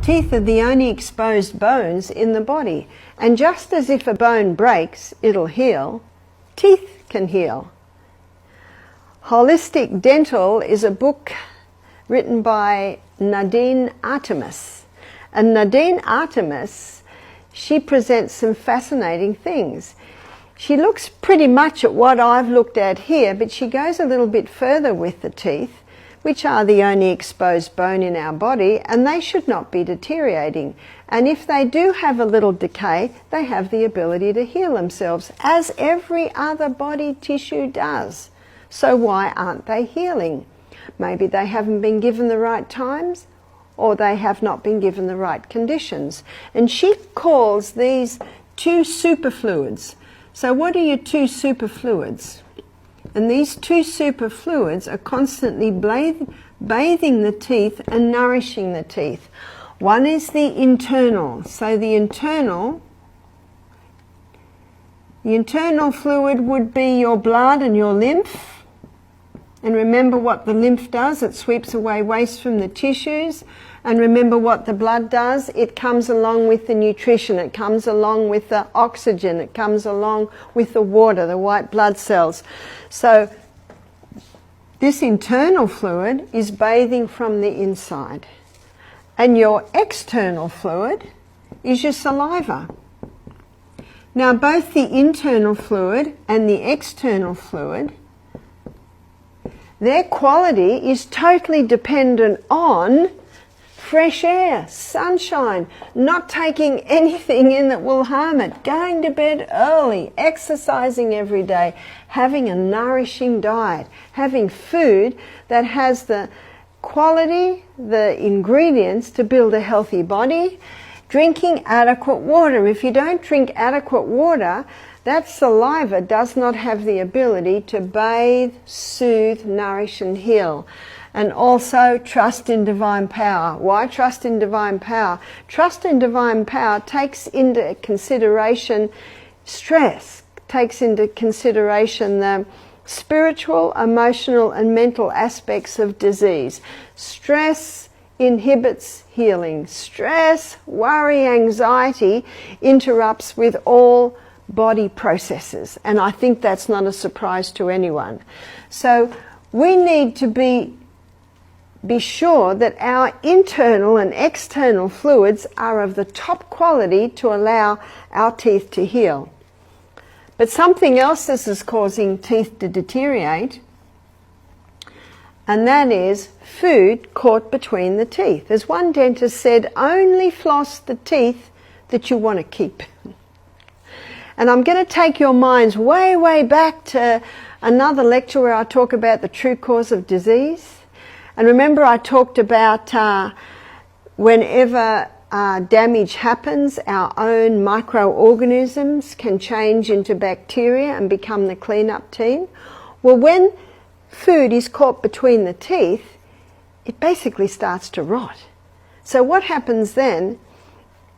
Teeth are the only exposed bones in the body. And just as if a bone breaks, it'll heal, teeth can heal. Holistic Dental is a book written by Nadine Artemis. And Nadine Artemis, she presents some fascinating things. She looks pretty much at what I've looked at here, but she goes a little bit further with the teeth, which are the only exposed bone in our body, and they should not be deteriorating. And if they do have a little decay, they have the ability to heal themselves, as every other body tissue does. So why aren't they healing? Maybe they haven't been given the right times, or they have not been given the right conditions. And she calls these two superfluids. So what are your two superfluids? And these two superfluids are constantly bathing the teeth and nourishing the teeth. One is the internal. So the internal fluid would be your blood and your lymph. And remember what the lymph does. It sweeps away waste from the tissues. And remember what the blood does. It comes along with the nutrition. It comes along with the oxygen. It comes along with the water, the white blood cells. So this internal fluid is bathing from the inside. And your external fluid is your saliva. Now both the internal fluid and the external fluid, their quality is totally dependent on fresh air, sunshine, not taking anything in that will harm it, going to bed early, exercising every day, having a nourishing diet, having food that has the quality, the ingredients to build a healthy body, drinking adequate water. If you don't drink adequate water, that saliva does not have the ability to bathe, soothe, nourish and heal. And also trust in divine power. Why trust in divine power? Trust in divine power takes into consideration stress, takes into consideration the spiritual, emotional and mental aspects of disease. Stress inhibits healing. Stress, worry, anxiety interrupts with all body processes. And I think that's not a surprise to anyone. So we need to be sure that our internal and external fluids are of the top quality to allow our teeth to heal. But something else this is causing teeth to deteriorate, and that is food caught between the teeth. As one dentist said, only floss the teeth that you want to keep. And I'm going to take your minds way, way back to another lecture where I talk about the true cause of disease. And remember I talked about whenever damage happens, our own microorganisms can change into bacteria and become the cleanup team. Well, when food is caught between the teeth, it basically starts to rot. So what happens then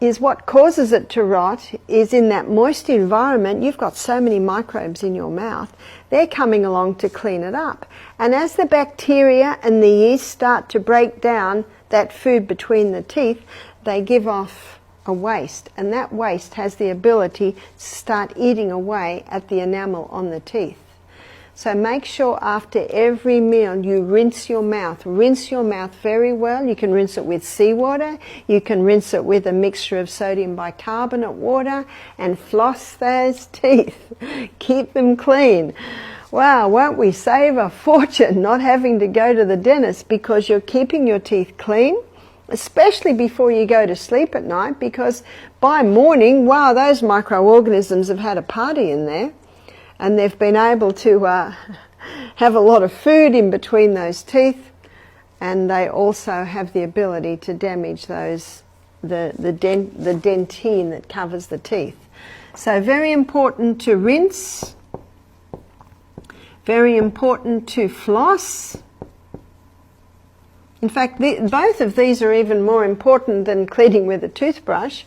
is what causes it to rot is in that moist environment, you've got so many microbes in your mouth, they're coming along to clean it up. And as the bacteria and the yeast start to break down that food between the teeth, they give off a waste. And that waste has the ability to start eating away at the enamel on the teeth. So make sure after every meal you rinse your mouth. Rinse your mouth very well. You can rinse it with seawater. You can rinse it with a mixture of sodium bicarbonate water and floss those teeth. Keep them clean. Wow, won't we save a fortune not having to go to the dentist because you're keeping your teeth clean, especially before you go to sleep at night, because by morning, wow, those microorganisms have had a party in there. And they've been able to have a lot of food in between those teeth, and they also have the ability to damage those the dentine that covers the teeth. So very important to rinse, very important to floss. In fact, both of these are even more important than cleaning with a toothbrush,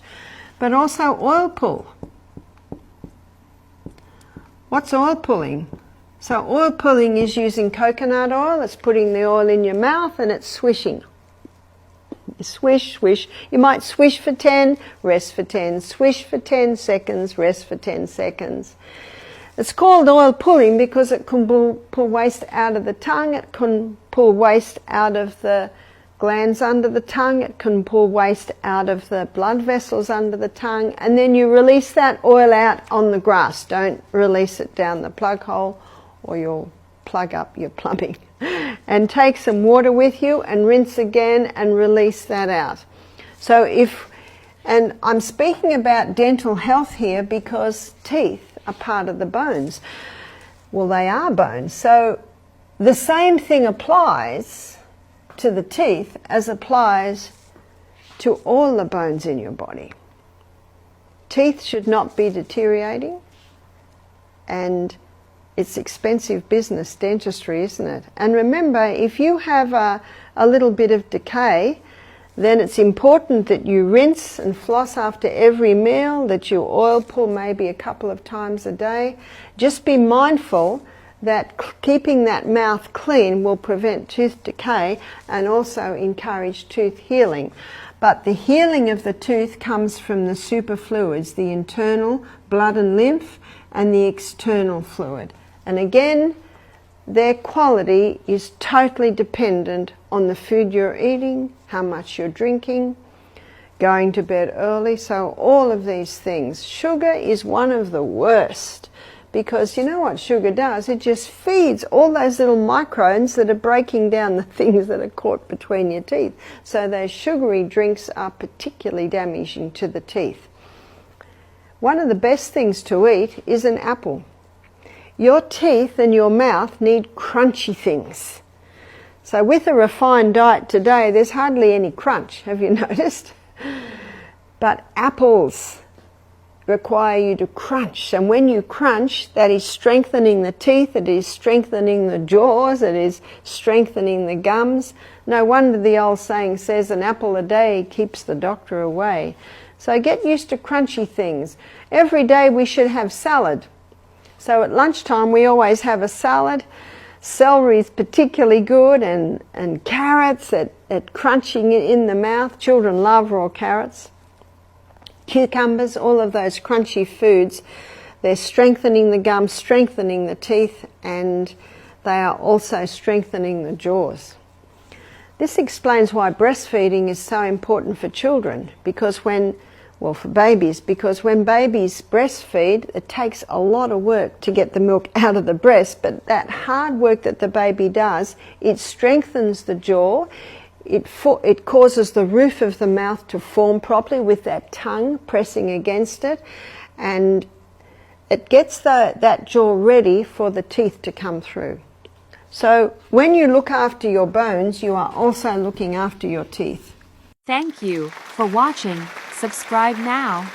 but also oil pull. What's oil pulling? So oil pulling is using coconut oil. It's putting the oil in your mouth and it's swishing. You swish, swish. You might swish for 10, rest for 10, swish for 10 seconds, rest for 10 seconds. It's called oil pulling because it can pull waste out of the tongue, it can pull waste out of the glands under the tongue, it can pull waste out of the blood vessels under the tongue, and then you release that oil out on the grass. Don't release it down the plug hole or you'll plug up your plumbing. And take some water with you and rinse again and release that out. So and I'm speaking about dental health here because teeth are part of the bones. Well, they are bones. So the same thing applies to the teeth as applies to all the bones in your body. Teeth should not be deteriorating, and it's expensive business, dentistry, isn't it? And remember, if you have a little bit of decay, then it's important that you rinse and floss after every meal, that you oil pull maybe a couple of times a day. Just be mindful that keeping that mouth clean will prevent tooth decay and also encourage tooth healing. But the healing of the tooth comes from the superfluids, the internal blood and lymph and the external fluid. And again, their quality is totally dependent on the food you're eating, how much you're drinking, going to bed early. So all of these things. Sugar is one of the worst because you know what sugar does? It just feeds all those little microbes that are breaking down the things that are caught between your teeth. So those sugary drinks are particularly damaging to the teeth. One of the best things to eat is an apple. Your teeth and your mouth need crunchy things. So with a refined diet today, there's hardly any crunch, have you noticed? But apples require you to crunch. And when you crunch, that is strengthening the teeth, it is strengthening the jaws, it is strengthening the gums. No wonder the old saying says an apple a day keeps the doctor away. So get used to crunchy things. Every day we should have salad. So at lunchtime we always have a salad. Celery is particularly good, and carrots at crunching in the mouth. Children love raw carrots. Cucumbers, all of those crunchy foods, they're strengthening the gums, strengthening the teeth, and they are also strengthening the jaws. This explains why breastfeeding is so important for children, for babies, because when babies breastfeed, it takes a lot of work to get the milk out of the breast, but that hard work that the baby does, it strengthens the jaw, it causes the roof of the mouth to form properly with that tongue pressing against it, and it gets that jaw ready for the teeth to come through. So when you look after your bones, you are also looking after your teeth. Thank you for watching. Subscribe now.